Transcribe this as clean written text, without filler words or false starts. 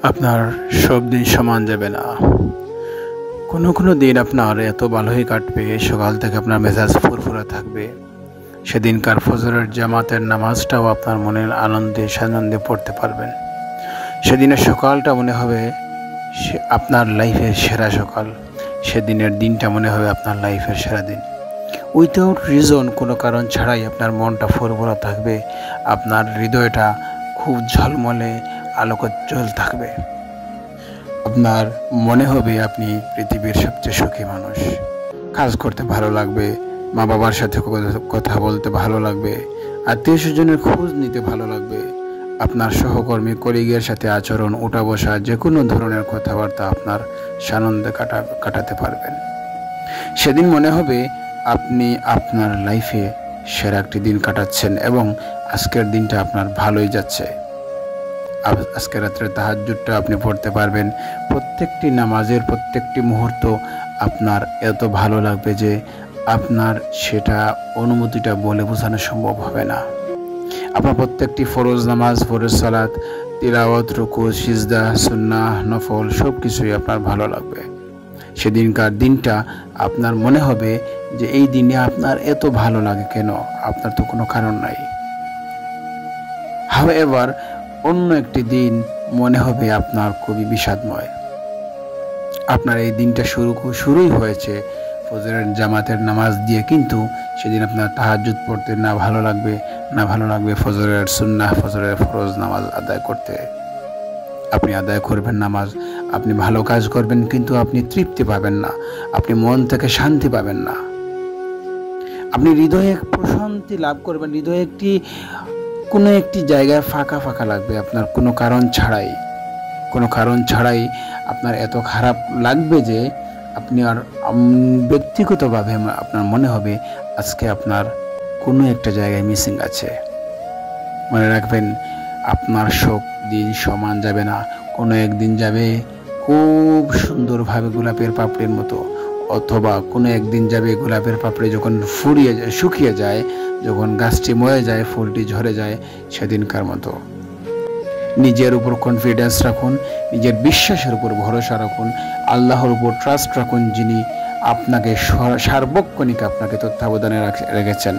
আপনার সব দিন সমান যাবে না। কোনো কোনো দিন আপনার এত ভালোই কাটবে, সকাল থেকে আপনার মেজাজ ফুরফুরে থাকবে। সেদিনকার ফজরের জামাতের নামাজটাও আপনার মনের আনন্দে সানন্দে পড়তে পারবেন। সেদিনের সকালটা মনে হবে আপনার লাইফের সেরা সকাল। সেদিনের দিনটা মনে হবে আপনার লাইফের সেরা দিন। উইথাউট রিজন, কোনো কারণ ছাড়াই আপনার মনটা ফুরফুরে থাকবে। আপনার হৃদয়টা খুব ঝলমলে আলোকোজ্জ্বল থাকবে। আপনার মনে হবে আপনি পৃথিবীর সবচেয়ে সুখী মানুষ। কাজ করতে ভালো লাগবে, মা বাবার সাথে কথা বলতে ভালো লাগবে, আত্মীয় স্বজনের খোঁজ নিতে ভালো লাগবে। আপনার সহকর্মী কলিগের সাথে আচরণ, উঠা বসা, যে কোনো ধরনের কথাবার্তা আপনার সানন্দে কাটাতে পারবেন। সেদিন মনে হবে আপনি আপনার লাইফে সেরা একটি দিন কাটাচ্ছেন এবং আজকের দিনটা আপনার ভালোই যাচ্ছে। আজকে রাত্রে তাহাজ্জুদটা আপনি পড়তে পারবেন। প্রত্যেকটি নামাজের প্রত্যেকটি মুহূর্ত আপনার এত ভালো লাগবে যে আপনার সেটা অনুমতিটা বলে বোঝানো সম্ভব হবে না। আপনার প্রত্যেকটি ফরজ নামাজ, ফরজ সালাত, তিলাওয়াত, রুকু, সিজদা, সুন্নাহ, নফল সব কিছুই আপনার ভালো লাগবে। সেদিনকার দিনটা আপনার মনে হবে যে এই দিনে আপনার এত ভালো লাগে কেন? আপনার তো কোনো কারণ নাই। হাউএভার, অন্য একটি দিন মনে হবে আপনার খুবই বিষাদময়। আপনার এই দিনটা শুরুই হয়েছে ফজরের জামাতের নামাজ দিয়ে, কিন্তু সেদিন আপনার তাহাজ্জুদ পড়তে না ভালো লাগবে ফজরের সুন্নাহ, ফজরের ফরজ নামাজ আদায় করতে। আপনি আদায় করবেন নামাজ, আপনি ভালো কাজ করবেন, কিন্তু আপনি তৃপ্তি পাবেন না, আপনি মন থেকে শান্তি পাবেন না। আপনি হৃদয়ে প্রশান্তি লাভ করবেন, হৃদয়ে কোনো একটি জায়গায় ফাঁকা ফাঁকা লাগবে আপনার কোনো কারণ ছাড়াই আপনার এত খারাপ লাগবে যে আপনি আর ব্যক্তিগতভাবে আপনার মনে হবে আজকে আপনার কোনো একটা জায়গায় মিসিং আছে। মনে রাখবেন, আপনার সব দিন সমান যাবে না। কোনো একদিন যাবে খুব সুন্দরভাবে গোলাপের পাপড়ির মতো, অথবা কোনো একদিন যাবে গোলাপের পাপড়ি যখন শুকিয়ে যায়, যখন গাছটি মরে যায়, ফুলটি ঝরে যায়, সেদিনকার মতো। নিজের উপর কনফিডেন্স রাখুন, নিজের বিশ্বাসের উপর ভরসা রাখুন, আল্লাহর উপর ট্রাস্ট রাখুন, যিনি আপনাকে সার্বক্ষণিক আপনাকে তত্ত্বাবধানে রেখেছেন।